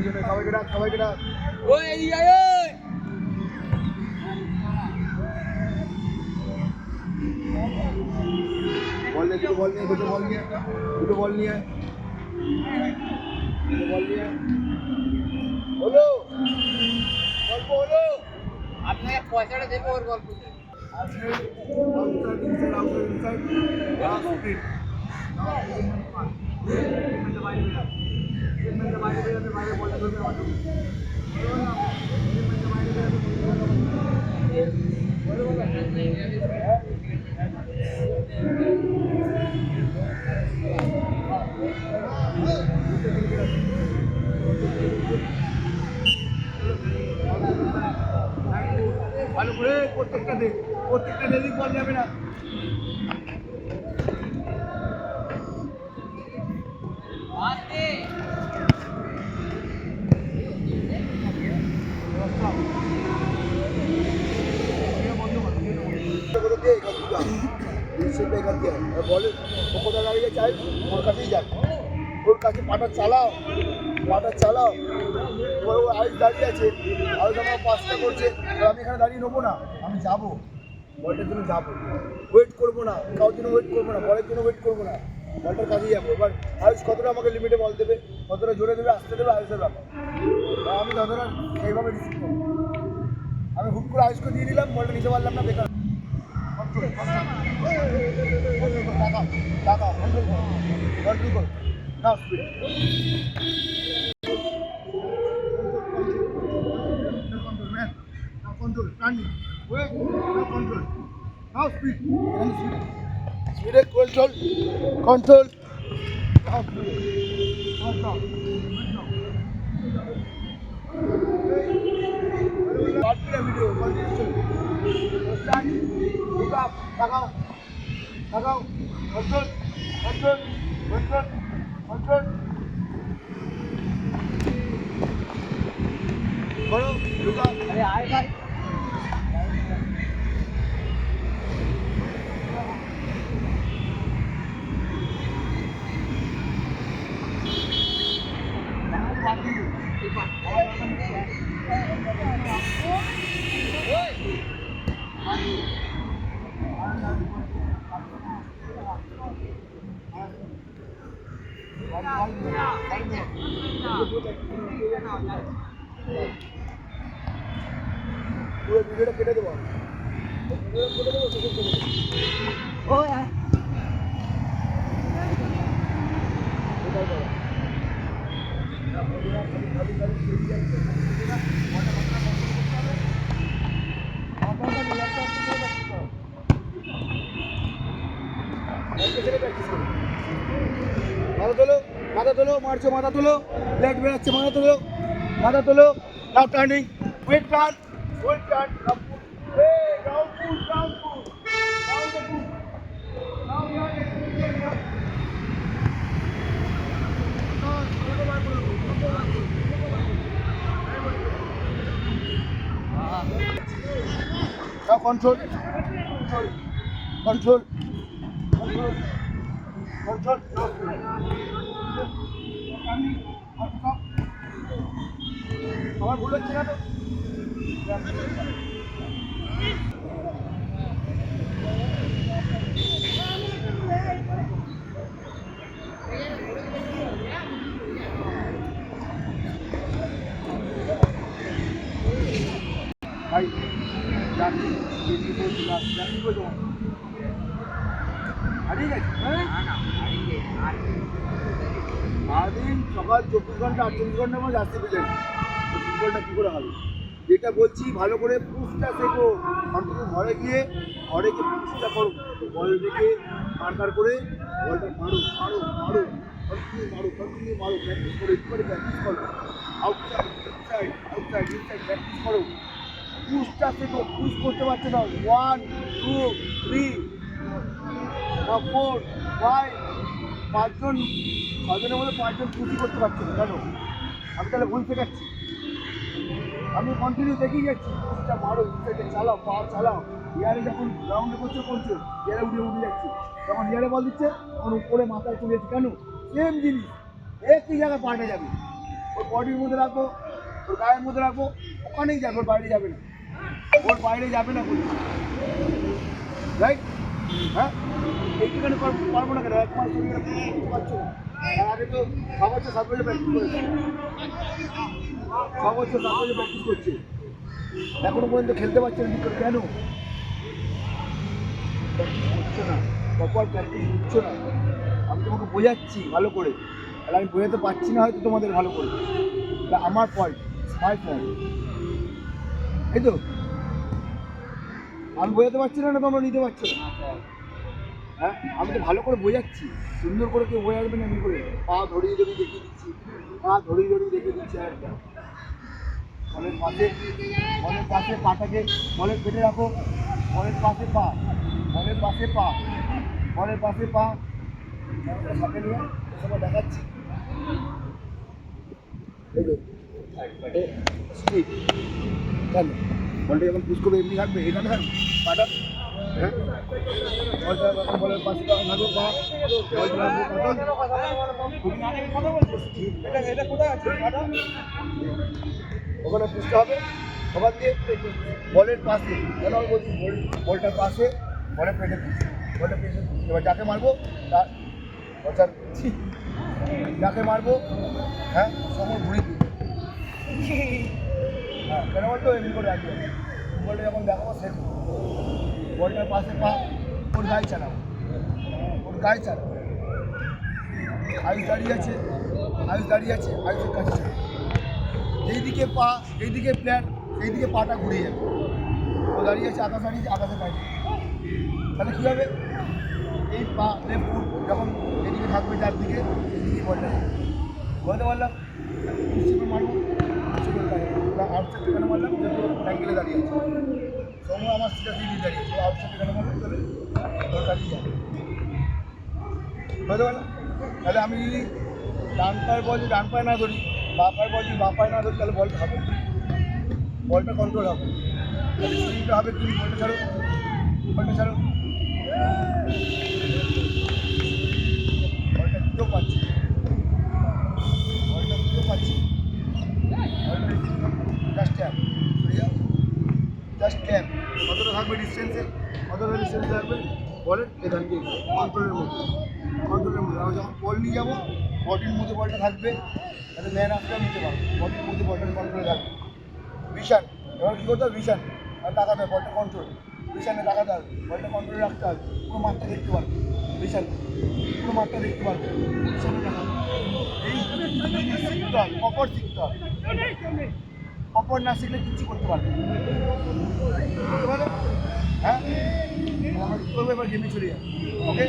সবাইকে ডাক ওই এদিকে আয় বল নিয়ে দুটো বল নিয়ে হলো গল্প হলো আপনাকে পয়সাটা দেবো ওর গল্প ভালো করে প্রত্যেকটা ডেলি বল যাবে না বলে কোথায় দাঁড়িয়ে চাই ওর কাছেই যাক ওর কাছে পাটা চালাও এবার ও আইস দাঁড়িয়ে আছে আইস আমার পাঁচটা করছে আমি এখানে দাঁড়িয়ে নেবো না আমি যাবো বলটার জন্য যাবো ওয়েট করবো না কারোর জন্য ওয়েট করবো না বলের জন্য ওয়েট করবো না বলটার কাছেই যাবো এবার আয়ুষ কতটা আমাকে লিমিটে বল দেবে কতটা জোরে দেবে আসতে দেবে আয়ুষের ব্যাপার আমি ততটা সেইভাবে রিসিভ করবো আমি হুট করে আয়ুষকে দিয়ে দিলাম বলটা নিতে পারলাম না বেকার টাকা কন্ট্রোল করো নাও speed control, turning, wait, now control, now speed, speed, control, now speed, now video, start, look up, tagao, control, करो रुका अरे आए भाई पूरा वीडियो केटे देबो ओ यार माथा तोलो मार्चो माथा तोलो लेग बेराচ্ছে माथा तोलो now turning weight turn hey down push down the push now you are now control আমার ভুল হচ্ছে না তো ভাই জানি কি বলছি জানি বলছো হারিয়ে গেছে সারাদিন সকাল 24 ঘন্টা 48 ঘন্টার মধ্যে আসতে পেরেছি ফুটবলটা কী করে হবে যেটা বলছি ভালো করে পুশটা শেখো অন্তত ঘরে গিয়ে পুশটা করো বল দেখে মার্কার করে বলটা মারো কন্টিনিউ মারো প্র্যাকটিস করো প্র্যাকটিস করো আউটসাইড প্র্যাকটিস করো পুশটা শেখো পুশ করতে পারছে না 1 2 3 4 5 ছজনের মধ্যে 5 জন পুশই করতে পারছে না কেন আমি তাহলে ভুল শেখাচ্ছি আমি কন্টিনিউ দেখেই যাচ্ছি পুশটা মারো ইনসাইডে চালাও পা চালাও ইয়ারে যখন গ্রাউন্ডে করছো ইয়ারে উঠে যাচ্ছি যখন ইয়ারে বল দিচ্ছে তখন উপরে মাথায় চলে যাচ্ছে কেন সেম জিনিস একই জায়গায় পাল্টে যাবে ওর বডির মধ্যে রাখবো, ওর গায়ের মধ্যে রাখবো, ওখানেই যাবে, ওর বাইরে যাবে না, ওর বাইরে যাবে না কোনো, রাইট? হ্যাঁ, এইটুখানি পারবো না কেন? 1 মাস ধরে এরা পুরো করতে পারছো না। আর আগে তো 6 বছর 7 বছর প্র্যাকটিস করেছে, 6 বছর 7 বছর প্র্যাকটিস করছে, এখনো পর্যন্ত খেলতে পারছে না। কি করে? কেন? প্র্যাকটিস করছো না, প্রপার প্র্যাকটিস করছো না। আমি তোমাকে বোঝাচ্ছি ভালো করে, আর আমি বোঝাতে পারছি না হয়তো তোমাদের ভালো করে, এটা আমার ফল্ট, মাই ফল্ট, এই তো। আমি বোঝাতে পারছি না, না তোমরা নিতে পারছো না? হ্যাঁ, আমি তো ভালো করে বোঝাচ্ছি, সুন্দর করে কেউ বোঝাবে না। এমনি করে পা ধরিয়ে ধরিয়ে দেখিয়ে দিচ্ছি, পা ধরিয়ে ধরিয়ে দেখিয়ে দিচ্ছি। একটা বলের পাশে পাটাকে বলের পেটে রাখো, বলের পাশে পা, বলের পাশে পা, বলের পাশে পা, সাথে নিয়ে সবাই দেখাচ্ছি। এই তো স্ট্রিট কেন? বলটা যখন পুশ করবে এমনি থাকবে, এখানে থাকবে পাটা। হ্যাঁ, বলটা যখন বলের পাশে তখন থাকবে পা, বলটা রাখবো এটা কোথায় আছে পাটা? ওখানে পুষতে হবে, ওখান দিয়ে বলের পাশে, কেন আমি বলছি বলটার পাশে, বলের পেটে পুষি, বলের পেটে পুষি। এবার যাকে মারবো তার যাকে মারবো, হ্যাঁ, সময় ঘুরিয়ে দিই। হ্যাঁ, কেন বলতো? এমনি করে রাখবে, বলটা যখন দেখাবো সে বলটার পাশে পা, ওর গায়ে চালাবো, ওর গায়ে চালাবো। আয়ুষ দাঁড়িয়ে আছে, আয়ুষ দাঁড়িয়ে আছে, আয়ুষের কাছে চালাবো। যেইদিকে পা, যেইদিকে প্ল্যান, সেই দিকে পাটা ঘুরিয়ে যাবে। ও দাঁড়িয়ে আছে, আকাশ দাঁড়িয়ে আছে, আকাশে বাইরে। তাহলে কী হবে? এই পা লেফট ফুট যখন এদিকে থাকবে, যার দিকে সেদিকে বলটা বলতে পারলাম হিসেবে মারবো, হিসেবে আউটসাইড কেন মারলাম? যেহেতু অ্যাঙ্গেলে দাঁড়িয়ে আছে, সময় আমার সেটা দিকে দাঁড়িয়ে আছে, আউটসাইড কেন মারলাম? তাহলে ওর কাছেই যাবে, বুঝতে পারলাম? তাহলে আমি যদি ডান পায়ের বল যদি ডান পায়ে না ধরি, বা পায়ের বল যদি বা পায়ে না ধরি, তাহলে বলটা হবে, বলটা কন্ট্রোল হবে। তাহলে সুইংটা হবে কি? বলটা ছাড়ো, বলটা ছাড়ো, বলটা দুটো পাচ্ছি, বলটা দুটো পাচ্ছি, বলটা জাস্ট ট্যাপ, জাস্ট ট্যাপ। কতটা থাকবে ডিস্টেন্সে? কতটা ডিস্টেন্সে থাকবে? বলের এখান থেকে কন্ট্রোলের মধ্যে, কন্ট্রোলের মধ্যে। আমি যখন বল নিয়ে যাবো, বডির মধ্যে বলটা থাকবে, তাহলে ম্যান আসলে নিতে পারবো, বডির মধ্যে বলটা কন্ট্রোলে থাকবে। ভিশন, এবার কী করতে হবে? ভিশন আর তাকাতে হবে, বলটা কন্ট্রোল, ভিশনে তাকাতে হবে, বলটা কন্ট্রোলে রাখতে হবে, পুরো মাঠটা দেখতে পারবে, ভিশন পুরো মাঠটা দেখতে পারবে, ভিশনে দেখাবে। এই শিখতে হবে, প্রপার শিখতে হবে, প্রপার না শিখলে কিচ্ছু করতে পারবে না। বুঝতে পারো? হ্যাঁ, আমরা কী করবো? এবার গেমে চলে যাবো, ওকে।